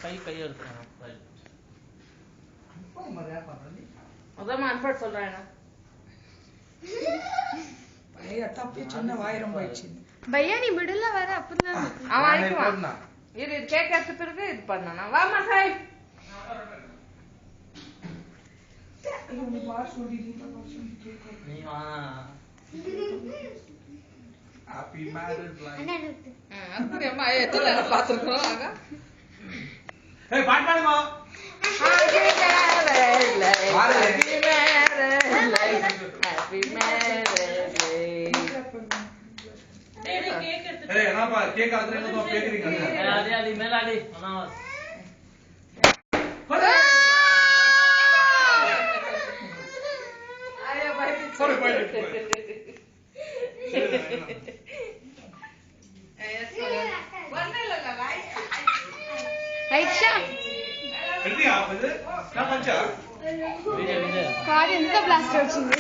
கை எடுத்துறாங்க அதான் அன்பட் சொல்றேன் भैया நீ மிடில்ல வர அப்பதான் அவன் அடிக்குவான் இது கேக் எடுத்த பிறகு இது பண்ணனா வாமா சாய் நீ வா Happy married life. அப்படியேமா எத்தனை பாத்துறோம் ஆக ஏய் பாட்டு பாடுமா Happy married life Happy married life Happy married life ஏய் என்னப்பா கேக் அறுத்துறீங்க तो பேக்கறீங்க அடி அடி மேல அடி அண்ணா आया भाई sorry भाई बनने लगा भाई ஐஷா రెడీ ఆ పది నా పంచా విజయ్ కార్ ఎంత బ్లాస్ట్ వచ్చింది